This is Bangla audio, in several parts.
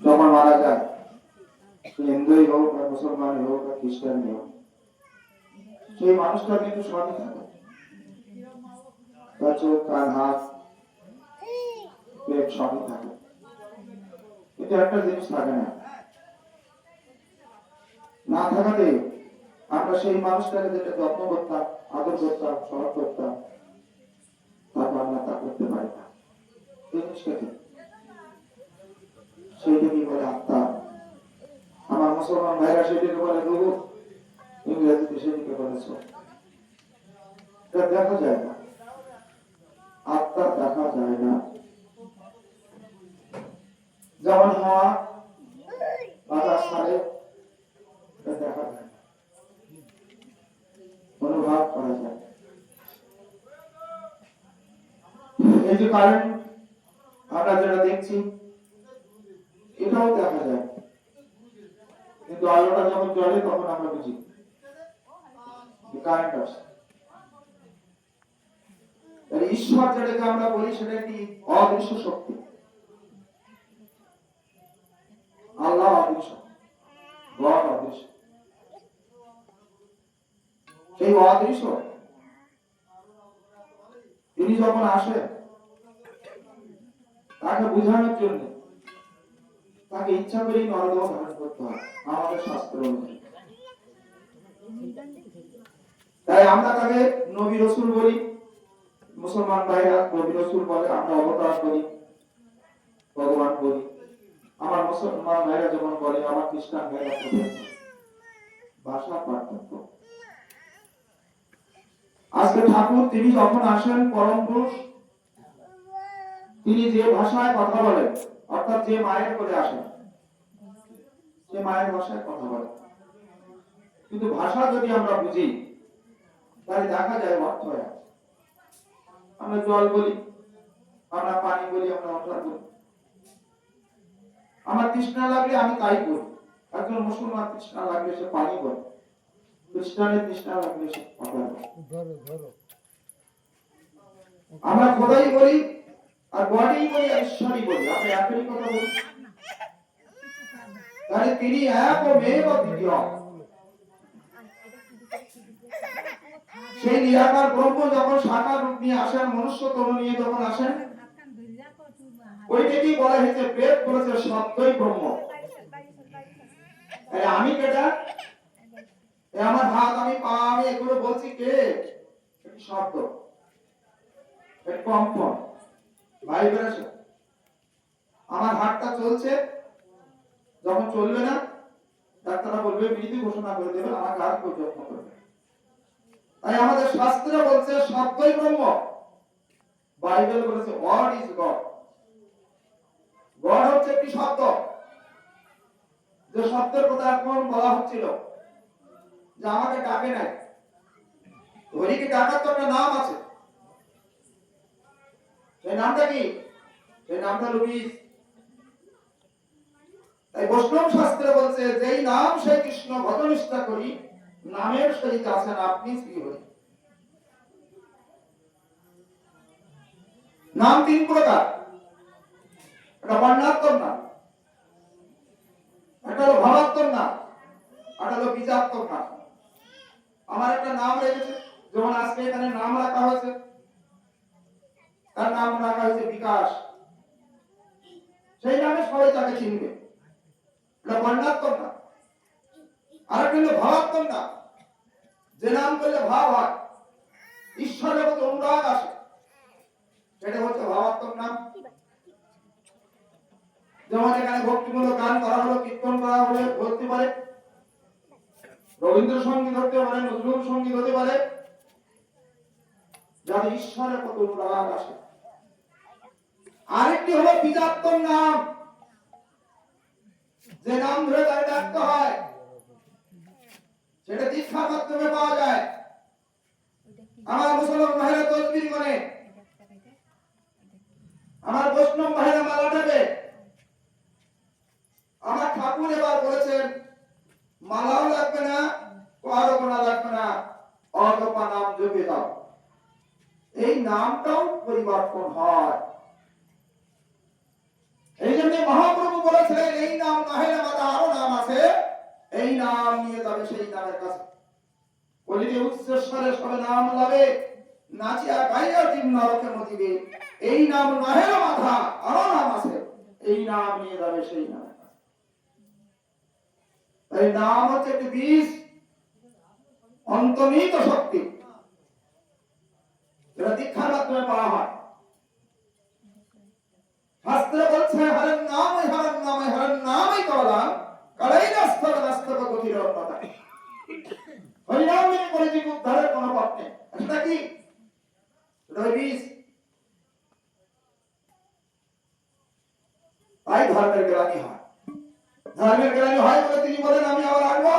যখন মারা যায়, হিন্দুই হোক বা মুসলমান হোক বা খ্রিস্টান হোক, সেই মানুষটা কিন্তু সবই থাকে। তার চোখ, কান, হাত, পেট সবই থাকে, কিন্তু একটা জিনিস থাকে না। না থাকাতে আমরা সেই মানুষটাকে যেটা যত্ন করতাম, আদর করতাম, স্মরণ করতাম, তারপর আমরা তা করতে পারি না। জিনিসটা কি? সেইটাকে বলে আত্মা। আমার মুসলমান ভাইরা সেটিকে বলে রূহ, ইংরেজিতে সেটিকে বলে সোল। এটা দেখা যায় না, আত্মা দেখা যায় না। যেমন হওয়া বাতাস ছাড়ে, এটা দেখা যায় না, অনুভব করা যায়। এই যে কারেন্ট আমরা যেটা দেখছি, এটাও দেখা যায়, কিন্তু আলোটা যখন জ্বলে তখন আমরা বুঝি কারেন্ট আছে। ঈশ্বর যেটাকে আমরা বলি সেটা একটি অদৃশ্য শক্তি। আল্লাহ অদৃশ্য, গড অদৃশ্য। সেই অদৃশ্য তিনি যখন আসেন, তাকে বোঝানোর জন্য তাকে ইচ্ছা করেই নরদেহ ধারণ করতে হয় আমাদের শাস্ত্র অনুযায়ী। তাই আমরা তাকে নবী রাসূল বলি, মুসলমান ভাইরা নবী রাসূল বলে, আমরা অবতার বলি, ভগবান বলি। আমার মুসলমান ভাইরা যেমন বলে, আমার খ্রিস্টান ভাইরা বলে। ভাষা পার্থক্য। আজকে ঠাকুর তিনি যখন আসেন, পরম পুরুষ তিনি যে ভাষায় কথা বলেন, অর্থাৎ যে মায়ের কোলে আসেন, সে মায়ের ভাষায় কথা বলেন। কিন্তু ভাষা যদি আমরা বুঝি, তাহলে দেখা যায় অর্থ হয়। আমরা জল বলি, আমরা পানি বলি, আমরা অর্থাৎ বলি। আমার তৃষ্ণা লাগলে আমি তাই বলি। একজন মুসলমান তৃষ্ণা লাগলে সে পানি বলে, খ্রিস্টানের তৃষ্ণা লাগলে সে কথা বলে। আমরা খোদাই বলি, আর গডই বলি, আর ঈশ্বরই বলি, আমরা একই কথা বলি। তাহলে তিনি এক ও মেঘ দ্বিতীয়, সেই নিরাকার ব্রহ্ম যখন সাকার রূপ নিয়ে আসেন, মনুষ্য তরু নিয়ে যখন আসেন, ওইটাকেই বলা হয়েছে, বেদ বলেছে সত্যই ব্রহ্ম। আমি কেটা? আমার হাত, আমি পা, আমি এগুলো বলছি কে? শব্দ, কম্পন, ভাইব্রেশন। আমার হাতটা চলছে, যখন চলবে না ডাক্তাররা বলবে, মৃত্যু ঘোষণা করে দেবে, আমার কাজ কেউ যত্ন করবে। তাই আমাদের শাস্ত্রে বলছে শব্দই ব্রহ্ম। বাইবেল বলেছে ওয়ার্ড ইজ গড। গড হচ্ছে একটি শব্দ, যে শব্দের কথা এখন বলা হচ্ছিল যে আমাকে ডাকে নাই। হরিকে ডাকার তো একটা নাম আছে, সেই নামটা কি? সেই নামটা লুবিস। তাই বৈষ্ণব শাস্ত্রে বলছে, যেই নাম সেই কৃষ্ণ ভজনিষ্ঠা করি, নামের সহিত আছেন আপনি শ্রী হরি। নাম তিন প্রকার। একটা বর্ণাত্মক নাম, একটা হলো ভাবাত্মক নাম, একটা হলো বীজাত্মক নাম। আমার একটা নাম রেখেছে, যেমন আজকে এখানে নাম রাখা হয়েছে, তার নাম রাখা হয়েছে বিকাশ। সেই নামে সবাই তাকে চিনবে, এটা বর্ণাত্মক নাম। আর একটা হলো ভাবাত্মক নাম, যে নাম করলে ভাব হয়, ঈশ্বরের প্রতি অনুরাগ আসে, সেটা হচ্ছে ভাবাত্মক নাম। যেমন এখানে ভক্তিমূলক গান করা হলো, কীর্তন করা হলে বলতে পারে, রবীন্দ্রসঙ্গীত হতে পারে, নজরুল সঙ্গীত হতে পারে, যাতে ঈশ্বরের প্রতি অনুরাগ আসে। আরেকটি হলো বীজাত্মক নাম, যে নাম ধরে তাকে ডাকতে হয়, সেটা দীক্ষার মাধ্যমে পাওয়া যায়। আমার মুসলমান ভাইরা তসবিহ করে, আমার বৈষ্ণব ভাইরা মালা দেবে। আমার ঠাকুর এবার বলেছেন, মালাও লাগবে না, আরোপনা লাগবে না, অতপা নাম জপে দাও। এই নামটাও পরিবর্তন হয়। এই জন্য মহাপ্রভু ধীরে উচ্চস্বরে সবে নাম লবে, নাচিয়া গাইয়া জীব নরকে মতিবে। এই নাম নহের মাথা, আরো নাম আছে, এই নাম নিয়ে যাবে সেই নাম। এই নাম হচ্ছে একটি বিষ, অন্তর্নিহিত শক্তি, যেটা দীক্ষার মাধ্যমে পাওয়া হয়। শাস্ত্রে বলছে হরের নামই হরের নামে হরের নামই কলা কালাই নাস্তক নাস্তক গতির কথা। হরিনাম নিয়ে করে জীব উদ্ধারের কোনো পথ নেই। সেটা কি? সেটা বিষ। তাই ধর্মের গ্লানি হয়। ধর্মের গ্লানি হয় বলে তিনি বলেন আমি আবার আসবো।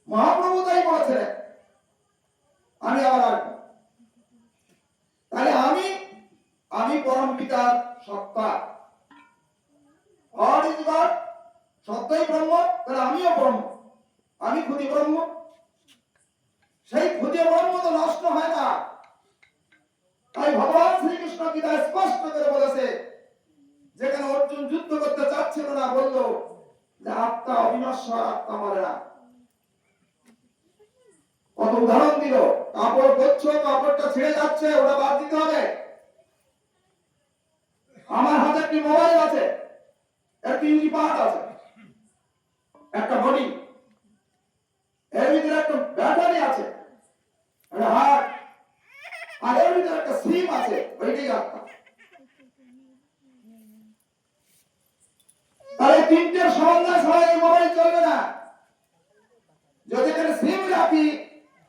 মহাপ্রভু তাই বলেছিলেন আমি আবার আসবো। তাহলে আমি পরম পিতার সত্তা, God is God, সত্যই ব্রহ্ম, তাহলে আমিও ব্রহ্ম, আমি খুদি ব্রহ্ম। সেই খুদি ব্রহ্ম তো নষ্ট হয় না। তাই ভগবান শ্রীকৃষ্ণ গীতা স্পষ্ট করে বলেছে, যেখানে অর্জুন যুদ্ধ করতে চাচ্ছিল না, বলল যে আত্মা অবিনশ্বর, আত্মা মরে না। কত উদাহরণ দিল, কাপড় পরছো, কাপড়টা ছিঁড়ে যাচ্ছে, ওটা বাদ দিতে হবে। আমার হাতে একটি মোবাইল আছে, এর তিনটি পার্ট আছে, একটা বডি, এর ভিতরে একটা ব্যাটারি আছে, একটা হার্ট, আর এর ভিতরে একটা সিম আছে, ওইটাই আত্মা। তাহলে তিনটের সমন্বয় ছাড়া এই মোবাইল চলবে না। যদি এখানে সিম রাখি,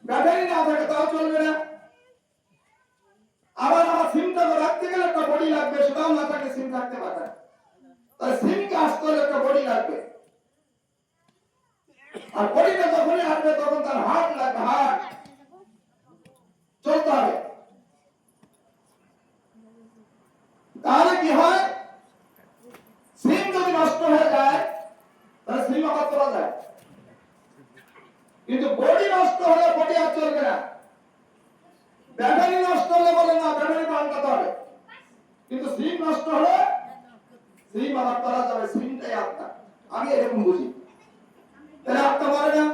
ব্যাটারি না থাকে, তাও চলবে না। আবার আমার সিমটা রাখতে গেলে একটা বডি লাগবে, সেটাও না থাকে সিম থাকতে পারে। তাহলে সিমকে আসতে হলে একটা বডি লাগবে, আর বডিটা যখনই আসবে তখন তার হার্ট লাগবে, হার্ট চলতে হবে। তাহলে কি হয়, সিম যদি নষ্ট হয়ে যায় তাহলে সিম আবার তোলা যায়, কিন্তু বডি নষ্ট হলে বডি আর চলবে না। ব্যাটারি নষ্ট হলে বলে না, ব্যাটারি পাল্টাতে হবে, কিন্তু সিম নষ্ট হলে সিম আবার তোলা যাবে। সিমটাই আত্মা, আমি এরকম বুঝি। তাহলে আত্মা মরে না,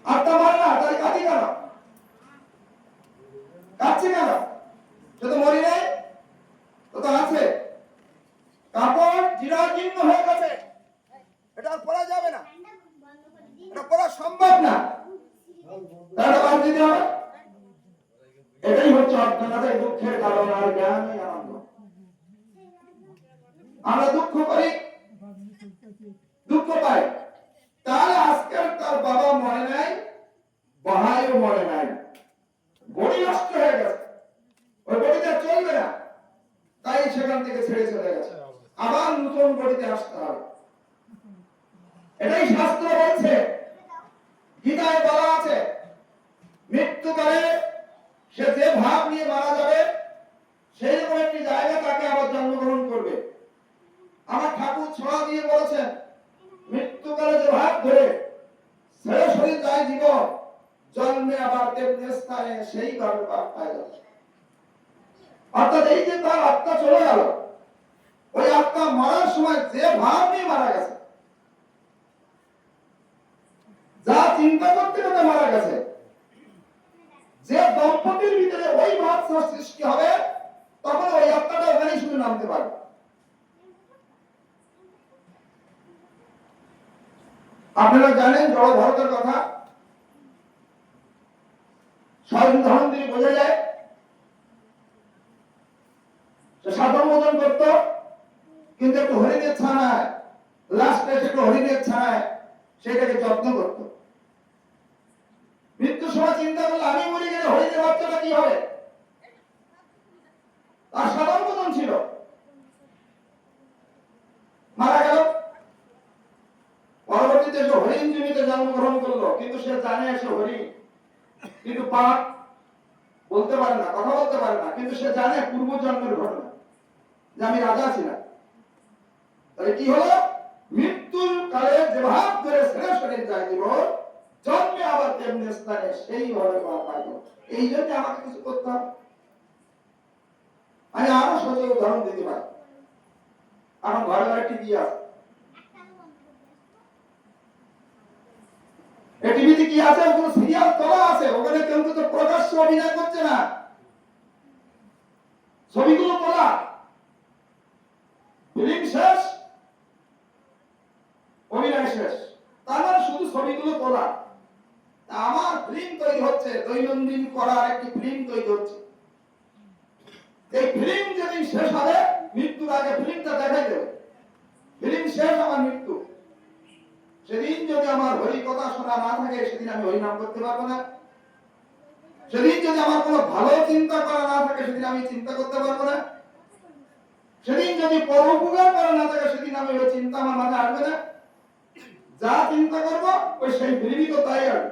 আত্মা মরে না, তাহলে কাঁদি কেন, কাঁদছে কেন? সে তো মরি নাই, তো তো আছে। কাপড় জীর্ণ হয়ে গেছে, এটা আর পরা যাবে না, এটা পরা সম্ভব না, তাহলে বাদ দিতে হবে। এটাই হচ্ছে অজ্ঞানতাই দুঃখের কারণ, আর জ্ঞানই আনন্দ। আমরা দুঃখ করি, দুঃখ পাই। তাহলে আজকাল তার বাবা মরে নাই, ভাইও মরে নাই, বডি নষ্ট হয়ে গেছে, ওই বডিটা চলবে না, তাই সেখান থেকে ছেড়ে চলে গেছে, আবার নতুন বডিতে আসতে হবে। এটাই শাস্ত্র বলছে, গীতায় বলা আছে মৃত্যুকালে সে যে ভাব নিয়ে মারা যাবে সেই রকম একটি জায়গা তাকে আবার জন্মগ্রহণ করবে। আমার ঠাকুর ছোঁয়া দিয়ে বলেছেন মৃত্যুকালে যে ভাব ধরে ছেড়ে শরীর যায় জীবন, জন্মে আবার তেমনি স্থানে সেই ভাবে পাপ পায় যাবে। অর্থাৎ এই যে তার আত্মা চলে গেল, ওই আত্মা মরার সময় যে ভাব নিয়ে মারা গেছে, যা চিন্তা করতে করতে মারা গেছে, যে দম্পতির ভিতরে ওই ভাব সৃষ্টি হবে, তখন ওই আত্মাটা ওখানেই শুধু নামতে পারবে। আপনারা জানেন জড় ভরতের কথা, সব উদাহরণ দিয়ে বোঝা যায়। সে সাধন ভোজন করত, কিন্তু একটু হরিণের ছানায়, লাস্টে একটু হরিণের ছানায় সেটাকে যত্ন করত। মৃত্যুর সময় চিন্তা করলে আমি মরে গেলে হরিণের বাচ্চাটা কি হবে, তার সাধন ভোজন ছিল, মারা গেল। পরবর্তীতে সে হরিণ জমিতে জন্মগ্রহণ করলো, কিন্তু সে জানে সে হরিণ, কিন্তু পাপ বলতে পারে না, কথা বলতে পারে না, কিন্তু সে জানে পূর্ব জন্মের ঘটনা যে আমি রাজা ছিলাম। তাহলে কি হলো, মৃত্যুর কালে যে ভাব ধরে ছেড়ে শরীর যায় জীবন, জন্মে আবার তেমনি স্থানে সেইভাবে পাপ পাইল। এই জন্য আমাকে কিছু করতে হবে। আমি আরো সহজে উদাহরণ দিতে পারি। আমার ঘরে ঘরে একটি বিয়ে আছে, এই টিভিতে কি আছে, ওগুলো সিরিয়াল তোলা আছে, ওখানে কেউ তো প্রকাশ্য অভিনয় করছে না, ছবিগুলো তোলা, ফিল্ম শেষ, অভিনয় শেষ, তার মানে শুধু ছবিগুলো তোলা। আমার ফিল্ম তৈরি হচ্ছে, দৈনন্দিন করার একটি ফিল্ম তৈরি হচ্ছে। এই ফিল্ম যেদিন শেষ হবে, মৃত্যুর আগে ফিল্মটা দেখাই দেবে, ফিল্ম শেষ আমার মৃত্যু। সেদিন যদি আমার হরি কথা শোনা না থাকে, সেদিন আমি হরি নাম করতে পারবো না। সেদিন যদি আমার কোনো ভালো চিন্তা করা না থাকে, সেদিন আমি চিন্তা করতে পারবো না। সেদিন যদি পরোপকার করা না থাকে, সেদিন আমি ওই চিন্তা আমার মাথায় আসবে না। যা চিন্তা করবো ওই সেই ফিল্মই তো তাই আসবে।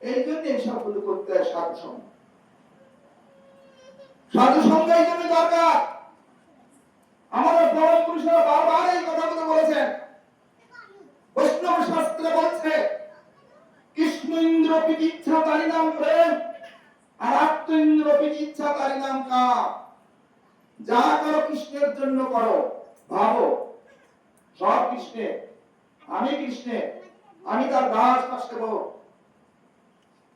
এই জন্য এই সবগুলো করতে হয় সাধু সঙ্গ। সাধু সঙ্গ এই জন্য দরকার। আমাদের পরম পুরুষরা বারবার এই কথাগুলো বলেছেন। বৈষ্ণব শাস্ত্রে বলছে, কৃষ্ণ ইন্দ্র পিতিচ্ছা তারি নাম প্রেম, আর আত্ম ইন্দ্র পিতিচ্ছা তারি নাম কাম। যা করো কৃষ্ণের জন্য করো, ভাবো সব কৃষ্ণের, আমি কৃষ্ণের, আমি তার দাস কাষ্টব।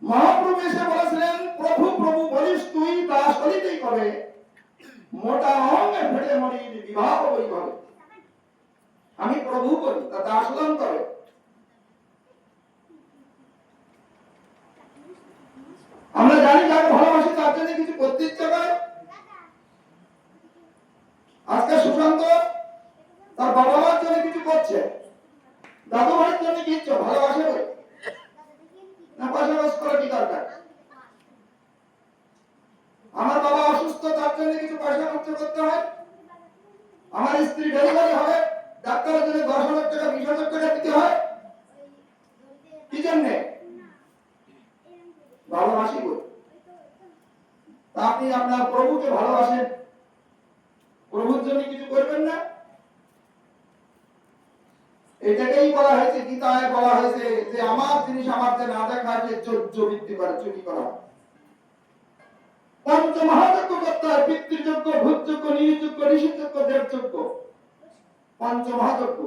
মহাপ্রভু এসে বলেছিলেন, প্রভু প্রভু বলিস তুই, দাস হলিতেই করে, মোটা অঙ্গে ফেটে মরি বিবাহ বই করে। আমি প্রভু বলি, তার দাস হলাম করে। আমরা জানি যাকে ভালোবাসি তার জন্য কিছু করতে ইচ্ছা করে। আজকে সুশান্ত তার বাবা মার জন্য কিছু করছে, দাদু ভাইয়ের জন্য কিছু ভালোবাসে বলে না, পয়সা খরচ করা কি দরকার? আমার বাবা অসুস্থ, তার জন্য কিছু পয়সা খরচ করতে হয়। আমার স্ত্রী ডেলিভারি হবে, ডাক্তারের জন্য 10,000 টাকা 20,000 টাকা দিতে হয়। কি জন্য? ভালোবাসি বলে। আপনি আপনার প্রভুকে ভালোবাসেন, প্রভুর জন্য কিছু করবেন না? এটাকেই বলা হয়েছে, গীতায় বলা হয়েছে যে আমার জিনিস আমার যে না দেখা যে চোদ্দ বৃদ্ধি করে, চুরি করা। পঞ্চমহাযজ্ঞ করতে হয়, পিতৃযজ্ঞ, ভূতযজ্ঞ, নির্যজ্ঞ, ঋষিযজ্ঞ, দেবযজ্ঞ। পঞ্চমহাযজ্ঞ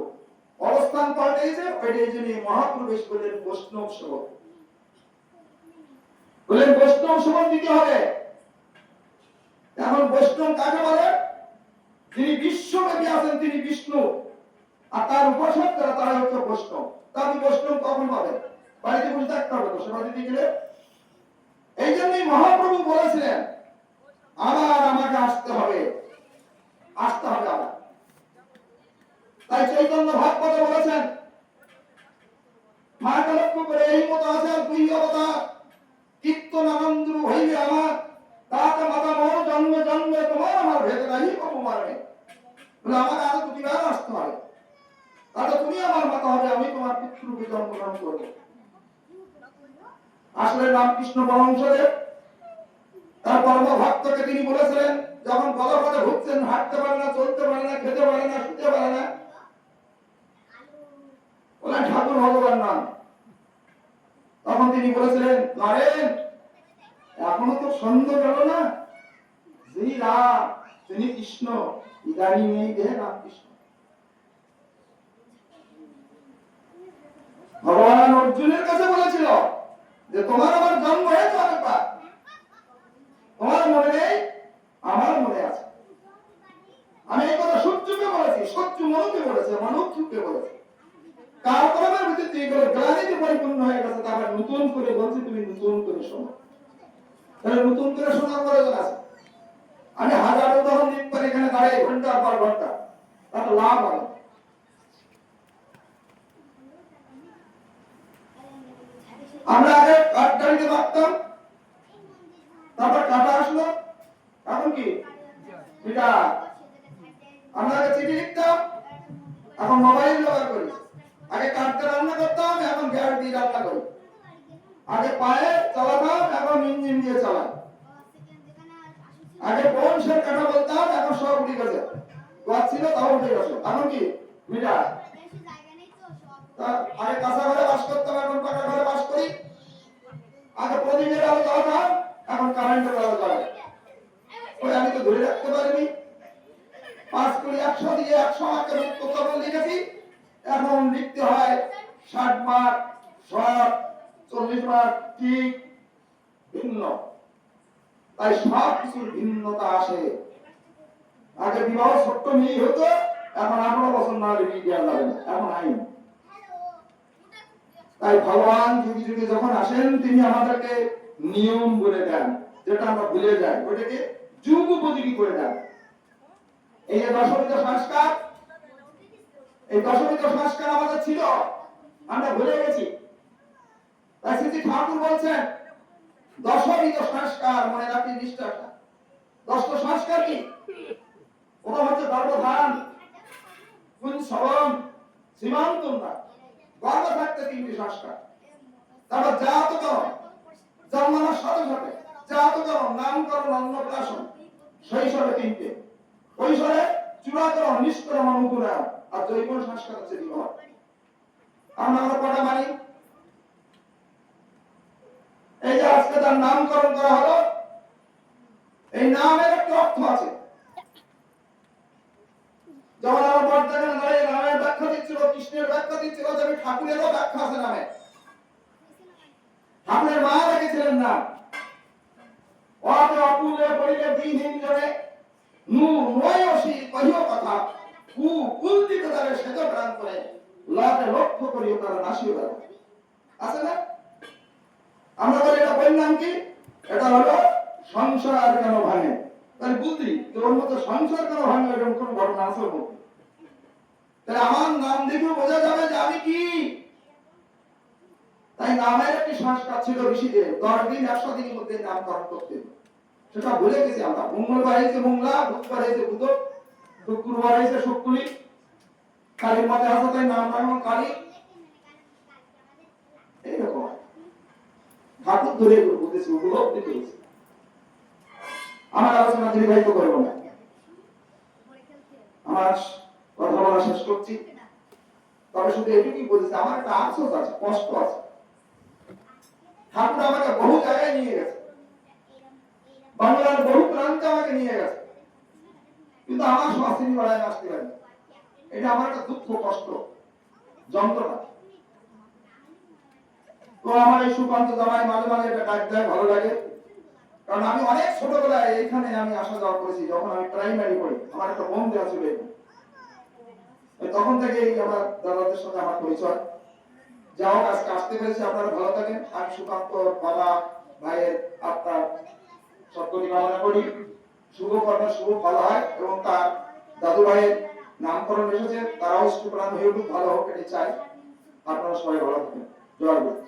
অবস্থান পাল্টেছে, ওইটাই জন্য মহাপ্রবেশ করলেন বৈষ্ণব সেবক। বললেন বৈষ্ণব সেবক দিতে হবে। এখন বৈষ্ণব কাকে বলে? যিনি বিশ্বব্যাপী আছেন তিনি বিষ্ণু, আর তার উপাসক যারা তারা হচ্ছে বৈষ্ণব। তার বৈষ্ণব কখন পাবে? বাড়িতে বসে থাকতে হবে তো সেবা দিতে গেলে। এই জন্যই মহাপ্রভু বলেছিলেন আবার আমাকে আসতে হবে, আসতে হবে আবার। তাই চৈতন্য ভাগবতে বলেছেন, মাকে লক্ষ্য করে এই মতো আছে দুই অবতার, কীর্তন আনন্দ হইবে আমার, তাতে মাতা মোর জন্মে জন্মে তোমার আমার ভেদ নাই অপমানে। বলে আমার আরো দুটিবার আসতে হবে, তাতে তুমি আমার মাতা হবে, আমি তোমার পিতৃরূপে জন্মগ্রহণ করবো। আসলে রামকৃষ্ণ পরমহংসদেব তার পরম ভক্তকে তিনি বলেছিলেন, যখন গলপথে ঘুরছেন, হাঁটতে পারে না, চলতে পারে না, খেতে পারে না, শুতে পারে না, বলেন ঠাকুর ভগবান নাম। তখন তিনি বলেছিলেন, নারেন এখনো তো সন্ধ্যা গেল না, যিনি রাম তিনি কৃষ্ণ, ইদানি নেই দেহে রামকৃষ্ণ। ভগবান অর্জুনের কাছে বলেছিল যে তোমার আমার জন্ম হয়েছে অনেকবার, তোমার মনে নেই, আমার মনে আছে। আমি এই কথা সূর্যকে বলেছি, সূর্য মনুকে বলেছে, মনুকে বলেছে। কালক্রমের ভিতরে এইগুলো গ্লানিতে পরিপূর্ণ হয়ে গেছে, তারপর নতুন করে বলছি তুমি নতুন করে শোনো। তাহলে নতুন করে শোনার প্রয়োজন আছে। আমি হাজার উদাহরণ দিতে পারি এখানে দাঁড়িয়ে ঘন্টার পর ঘন্টা, তাতে লাভ হবে। আমরা আগে কাঠ গাড়িতে ভাবতাম, তারপর কাটা আসলো, এখন কি এটা আমরা আগে চিঠি লিখতাম, এখন মোবাইল ব্যবহার করি। আগে কাঠতে রান্না করতাম, এখন গ্যাস দিয়ে রান্না করি। আগে পায়ে চালাতাম, এখন ইঞ্জিন দিয়ে চালাই। আগে বংশের কাটা বলতাম, এখন সব উঠে গেছে, গাছ ছিল তাও উঠে গেছে, এখন কি মিটার। আগে কাঁচা ঘরে বাস করতাম, এখন পাকা ঘরে বাস করি। আগে প্রদীপের আলো জ্বালাতাম, এখন কারেন্টের আলো জ্বালাই। ওই আমি তো ধরে রাখতে পারিনি, 5 করে 100 দিয়ে 100 আঁকের উত্তর লিখেছি, এখন লিখতে হয় 60 মার্ক, শর্ট, 40 মার্ক, ঠিক ভিন্ন। তাই সব কিছুর ভিন্নতা আসে। আগে বিবাহ ছোট্ট মেয়ে হতো, এখন 18 বছর না হলে বিয়ে দেওয়া যাবে না, এখন আইন। তাই ভগবান যুগে যুগে যখন আসেন তিনি আমাদেরকে নিয়ম বলে দেন, যেটা আমরা ভুলে যাই, ওটাকে যুগ উপযোগী করে দেন। এই যে দশমিত সংস্কার, এই দশমিত সংস্কার আমাদের ছিল, আমরা ভুলে গেছি। তাই শ্রী ঠাকুর বলছেন দশমিত সংস্কার মনে রাখি নিষ্ঠাটা। 10টা সংস্কার কি? প্রথম হচ্ছে গর্ভধারণ, কুঞ্চবন, সীমান্তনা। গর্ভ থাকতে 3টি সংস্কার। তারপর জাতকরণ, জন্মানোর সাথে সাথে জাতকরণ, নামকরণ, অন্নপ্রাশন। শৈশবে 3টে, কৈশোরে চূড়াকরণ, নিষ্করণ, অনুকূলন, আর জৈবন সংস্কার হচ্ছে বিবাহ। আমরা কটা মানি? এই যে আজকে তার নামকরণ করা হলো, এই নামের একটা অর্থ আছে। যখন আমার বর্তমানে নয় নামের ব্যাখ্যা দিচ্ছিল, কৃষ্ণের ব্যাখ্যা দিচ্ছিল, তবে ঠাকুরেরও ব্যাখ্যা আছে নামে। ঠাকুরের মা রেখেছিলেন নাম অতে অকুলে পড়িলে দিনহীন জনে নু নয়সী কহিও কথা কু কুলদিত দ্বারে সেজ প্রাণ করে লতে লক্ষ্য করিও তারা নাসিও গেল। আছে না? আমরা বলি এটা বই নাম কি? এটা হলো সংসার কেন ভাঙে। তাই বুদ্ধি তোর মতো সংসার কেন ভাঙে এরকম কোন ঘটনা আছে ওর মধ্যে? তাই আমার নাম দেখেও বোঝা যাবে যে আমি কি। তাই নামের একটি সংস্কার ছিল ঋষিদের, 10 দিন 100 দিনের মধ্যে নামকরণ করতে। সেটা ভুলে গেছি আমরা। মঙ্গলবার হয়েছে মঙ্গলা, বুধবার হয়েছে বুধ, শুক্রবার হয়েছে শুক্কুলি, কালীর মধ্যে আছে তাই নাম রাখলাম কালী। এইরকম ঠাকুর ধরে বুঝেছি, উপলব্ধি করেছি। আমার আলোচনা দীর্ঘায়িত করব না, আমার কথা বলা শেষ করছি। তবে শুধু এটুকুই বলেছি, আমার একটা আফসোস আছে, কষ্ট আছে। ঠাকুর আমাকে বহু জায়গায় নিয়ে গেছে, বাংলার বহু প্রান্তে আমাকে নিয়ে গেছে, কিন্তু আমার শাস্ত্রী বাড়ায় আসতে পারি। এটা আমার একটা দুঃখ, কষ্ট, যন্ত্রণা। তো আমার এই সুকান্ত জামাই মাঝে মাঝে এটা ডাক দেয়, ভালো লাগে। কারণ আমি অনেক ছোটবেলায় এখানে আমি আসা যাওয়া করেছি, যখন আমি প্রাইমারি পড়ি। আমার একটা বন্ধু ছিল এখানে, তখন থেকে আমার দাদাদের সাথে আমার পরিচয়। যা হোক আজকে আসতে পেরেছি, আপনারা ভালো থাকেন। আমি সুকান্ত বাবা ভাইয়ের আপনার সদ্গতি কামনা করি, শুভ কর্মের শুভ ফল হয়, এবং তার দাদু ভাইয়ের নামকরণ এসেছে, তারাও সুপ্রাণ হয়ে উঠুক, ভালো হোক, এটাই চাই। আপনারা সবাই ভালো থাকেন। জয় গুরু।